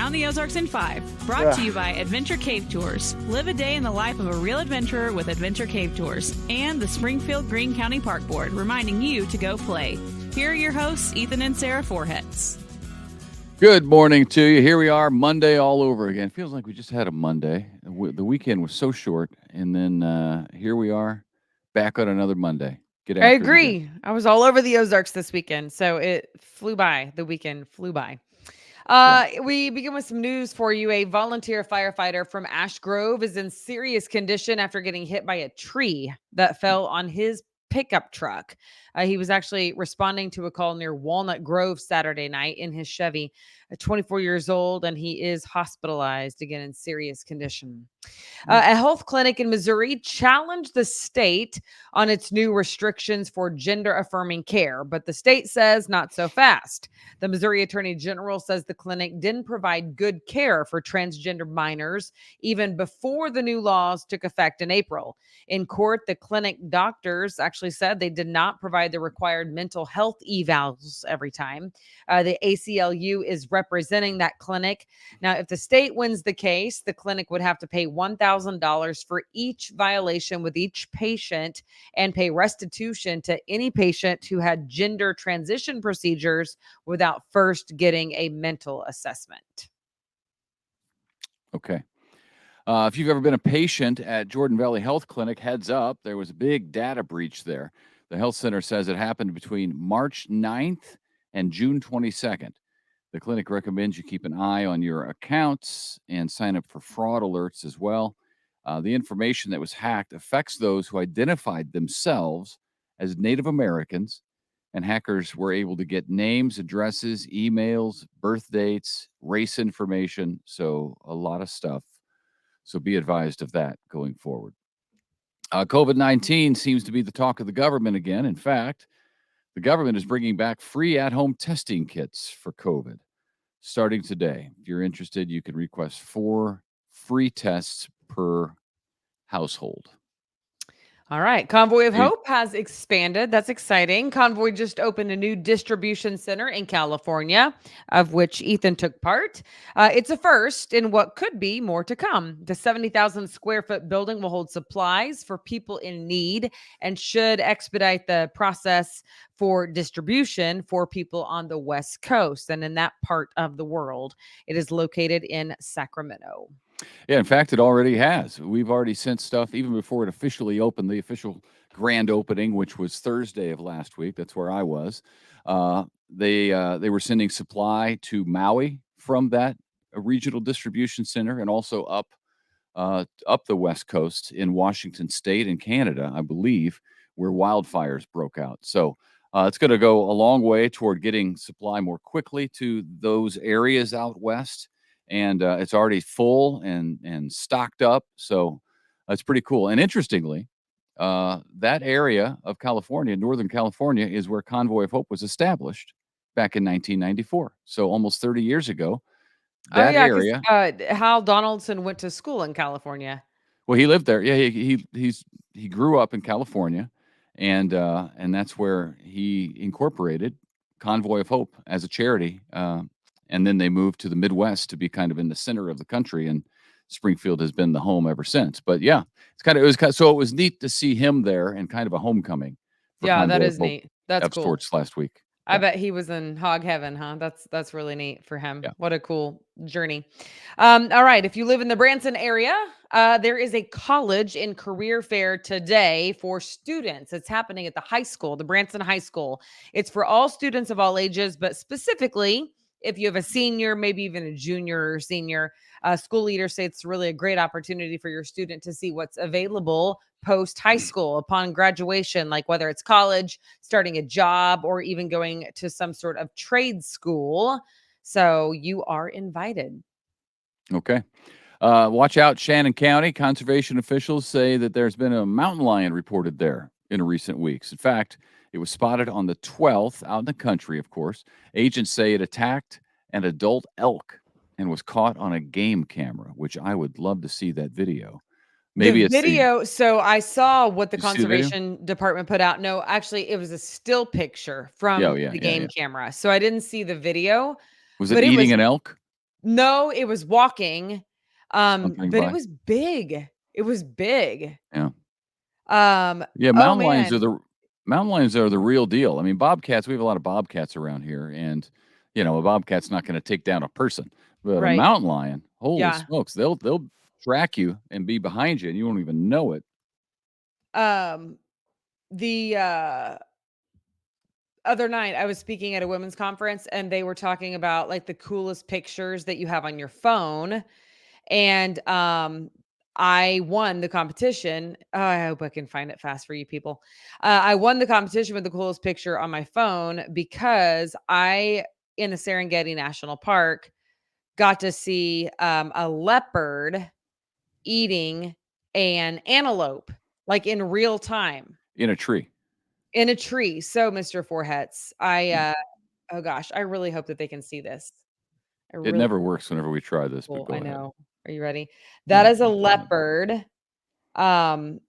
Around the Ozarks in 5, brought to you by Adventure Cave Tours. Live a day in the life of a real adventurer with Adventure Cave Tours. And the Springfield Greene County Park Board, reminding you to go play. Here are your hosts, Ethan and Sarah Forhetz. Good morning to you. Here we are, Monday all over again. Feels like we just had a Monday. The weekend was so short, and then here we are, back on another Monday. Get I after it again. agree. I was all over the Ozarks this weekend, so it flew by. The weekend flew by. We begin with some news for you. A volunteer firefighter from Ash Grove is in serious condition after getting hit by a tree that fell on his pickup truck. He was actually responding to a call near Walnut Grove Saturday night in his Chevy. 24 years old, and he is hospitalized again in serious condition. A health clinic in Missouri challenged the state on its new restrictions for gender-affirming care, but the state says not so fast. The Missouri Attorney General says the clinic didn't provide good care for transgender minors even before the new laws took effect in April. In court, the clinic doctors actually said they did not provide the required mental health evals every time. The ACLU is representing that clinic. Now, if the state wins the case, the clinic would have to pay $1,000 for each violation with each patient and pay restitution to any patient who had gender transition procedures without first getting a mental assessment. Okay. If you've ever been a patient at Jordan Valley Health Clinic, heads up, there was a big data breach there. The health center says it happened between March 9th and June 22nd. The clinic recommends you keep an eye on your accounts and sign up for fraud alerts as well. The information that was hacked affects those who identified themselves as Native Americans, and hackers were able to get names, addresses, emails, birth dates, race information, so a lot of stuff. So be advised of that going forward. COVID-19 seems to be the talk of the government again. In fact, the government is bringing back free at-home testing kits for COVID starting today. If you're interested, you can request 4 free tests per household. All right. Convoy of Hope has expanded. That's exciting. Convoy just opened a new distribution center in California, of which Ethan took part. It's a first in what could be more to come. The 70,000 square foot building will hold supplies for people in need and should expedite the process for distribution for people on the West Coast and in that part of the world. It is located in Sacramento. Yeah, in fact, it already has. We've already sent stuff even before it officially opened, the official grand opening, which was Thursday of last week. That's where I was. They were sending supply to Maui from that regional distribution center, and also up the West Coast in Washington State and Canada, I believe, where wildfires broke out. So it's going to go a long way toward getting supply more quickly to those areas out west. And it's already full and stocked up. So it's pretty cool. And interestingly, that area of California, Northern California, is where Convoy of Hope was established back in 1994. So almost 30 years ago, that area. Hal Donaldson went to school in California. Well, he lived there. Yeah, he grew up in California, and that's where he incorporated Convoy of Hope as a charity. And then they moved to the Midwest to be kind of in the center of the country, and Springfield has been the home ever since. But yeah, it was neat to see him there and kind of a homecoming. Yeah, that is neat. That's cool. Sports last week. I bet he was in hog heaven, huh? That's really neat for him. Yeah. What a cool journey. All right. If you live in the Branson area, there is a college and career fair today for students. It's happening at the high school, the Branson High School. It's for all students of all ages, but specifically if you have a senior, maybe even a junior or senior, school leaders say it's really a great opportunity for your student to see what's available post high school upon graduation, like whether it's college, starting a job, or even going to some sort of trade school. So you are invited. Okay. Watch out, Shannon County. Conservation officials say that there's been a mountain lion reported there in recent weeks. In fact, it was spotted on the 12th out in the country, of course. Agents say it attacked an adult elk and was caught on a game camera, which I would love to see that video. Maybe the video. So I saw what the conservation department put out. No, actually, it was a still picture from the game camera. So I didn't see the video. Was it eating an elk? No, it was walking. Something But it by. was big. It was big. Yeah. Um, Yeah, oh mountain lions are the real deal. I mean, bobcats, we have a lot of bobcats around here, and a bobcat's not going to take down a person, but a right. mountain lion, holy Yeah. smokes, they'll track you and be behind you, and you won't even know it. Um, the other night I was speaking at a women's conference and they were talking about like the coolest pictures that you have on your phone. And I won the competition. Oh, I hope I can find it fast for you people. I won the competition with the coolest picture on my phone because in the Serengeti National Park, got to see a leopard eating an antelope, like in real time In a tree. in a tree. So, Mr. Forhets, Yeah. oh gosh, I really hope that they can see this. I It really never works whenever we try this, but cool. go I ahead. know. Are you ready? That Yeah, is a I'm trying. leopard. Um,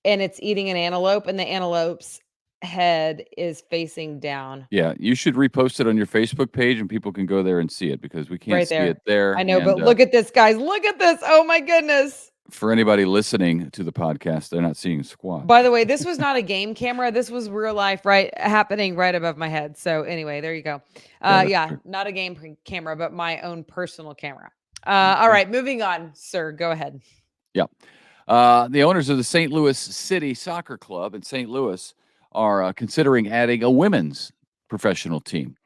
and it's eating an antelope, and the antelope's head is facing down Yeah, you should repost it on your Facebook page, and people can go there and see it because we can't right see it there. there, I know, and, but look at this, guys. Look at this. Oh my goodness. for anybody listening to the podcast, they're not seeing squat. By the way, this was not a game camera. This was real life, right? Happening right above my head. So anyway, there you go. Yeah, that's Yeah, true. not a camera, but my own personal camera. All Okay. right, moving on, sir. Go ahead. Yeah. The owners of the St. Louis City Soccer Club in St. Louis are considering adding a women's professional team.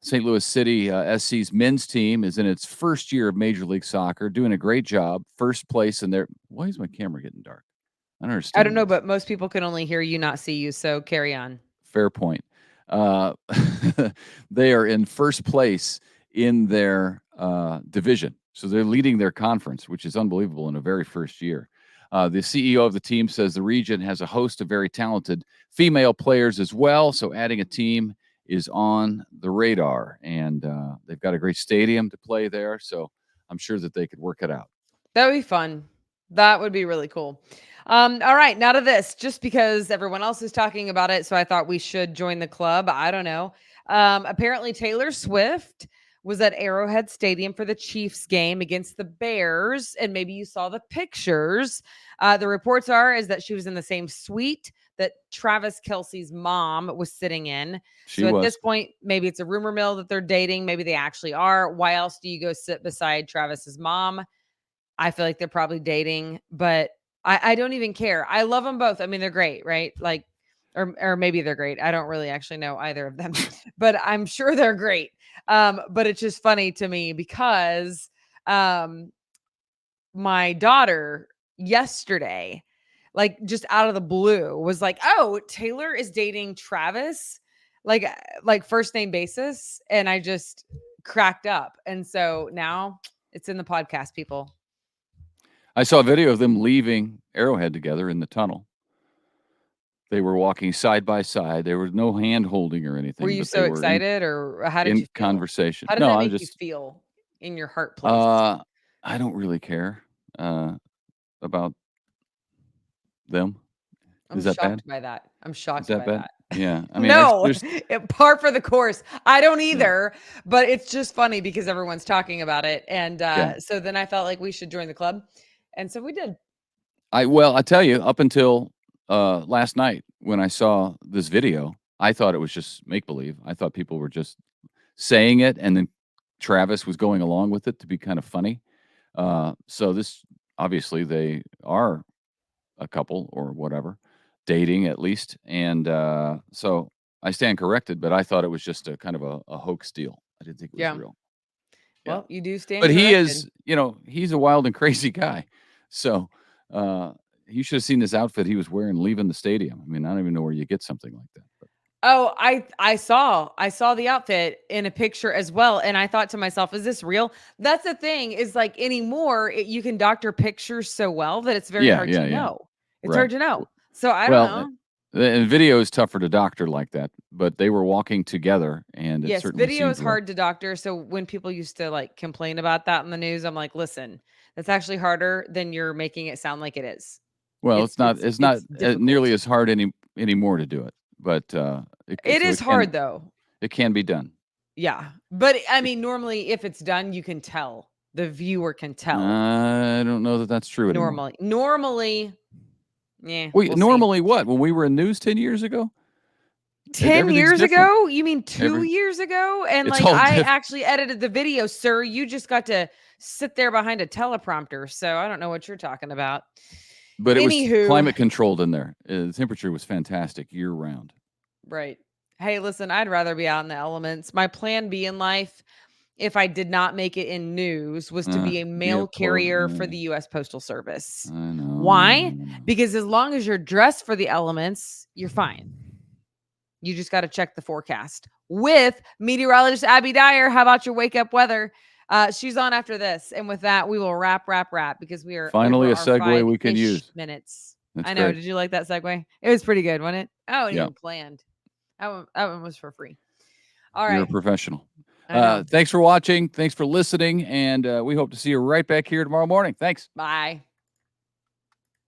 St. Louis City SC's men's team is in its first year of Major League Soccer, doing a great job. First place in their. Why is my camera getting dark? I don't I don't understand know, this. but most people can only hear you, not see you. So carry on. Fair point. Uh, they are in first place in their division. So they're leading their conference, which is unbelievable in a very first year. The CEO of the team says the region has a host of very talented female players as well. So adding a team is on the radar. And they've got a great stadium to play there. So I'm sure that they could work it out. That would be fun. That would be really cool. All right, now to this, just because everyone else is talking about it, so I thought we should join the club. I don't know. Apparently, Taylor Swift was at Arrowhead Stadium for the Chiefs game against the Bears, and maybe you saw the pictures. The reports is that she was in the same suite that Travis Kelce's mom was sitting in. She So at was. this point, maybe it's a rumor mill that they're dating. Maybe they actually are. Why else do you go sit beside Travis's mom? I feel like they're probably dating, but I don't even care. I love them both. I mean, they're great, right? Like, or maybe they're great. I don't really actually know either of them, but I'm sure they're great. But it's just funny to me because my daughter yesterday, like just out of the blue, was like, "Oh, Taylor is dating Travis," like first name basis, and I just cracked up. And so now it's in the podcast, people. I saw a video of them leaving Arrowhead together in the tunnel. They were walking side by side. There was no hand holding or Were anything, you but they so were excited, or how did in you feel? conversation. How did No, that I'm make you just feel in your heart place? uh I don't really care uh about them. I'm Is that bad? shocked by that. I'm Is shocked that by bad? that. Yeah. I mean, No, there's par for the course. I don't yeah. either, but it's just funny because everyone's talking about it. And Yeah. so then I felt like we should join the club. And so we did. I tell you, up until last night when I saw this video, I thought it was just make believe. I thought people were just saying it and then Travis was going along with it to be kind of funny. So this obviously they are a couple or whatever, dating at least. And so I stand corrected, but I thought it was just a kind of a hoax deal. I didn't think it was Yeah. real. Yeah. Well, you do stand But he corrected. is, he's a wild and crazy guy. So uh, you should have seen this outfit he was wearing leaving the stadium. I mean, I don't even know where you get something like that. But Oh, I saw the outfit in a picture as well, and I thought to myself, "Is this real?" That's the thing is like anymore, you can doctor pictures so well that it's very yeah, hard yeah, to yeah. know. It's hard Right. to know. So I don't Well, know. and video is tougher to doctor like that, but they were walking together and it Yes, certainly video seemed is real. hard to doctor. So when people used to like complain about that in the news, I'm like, listen, that's actually harder than you're making it sound like it is. Well, It's it's it's not it's difficult. nearly as hard anymore to do it, but It so is hard though. it can be done. Yeah. But I mean, normally if it's done, you can tell. The viewer can tell. I don't know that that's true anymore. Normally, yeah. Wait, We'll normally what? When we were in news 10 years ago? 10 years different. ago? You mean 2 years ago? And It's like all I different. actually edited the video, sir. You just got to sit there behind a teleprompter. So I don't know what you're talking about. But it was Anywho. climate controlled in there. The temperature was fantastic year round. Right. Hey, listen, I'd rather be out in the elements. My plan B in life, if I did not make it in news, was to be a mail carrier for the U.S. Postal Service. I know. Why? Because as long as you're dressed for the elements, you're fine. You just got to check the forecast with meteorologist Abby Dyer. How about your wake up weather? She's on after this. And with that, we will wrap because we are finally over a segue we can 5-ish use. minutes. That's I know. great. Did you like that segue? It was pretty good, wasn't it? Oh, Yeah. even planned. That one was for free. All right. You're a professional. Thanks for watching. Thanks for listening. And we hope to see you right back here tomorrow morning. Thanks. Bye.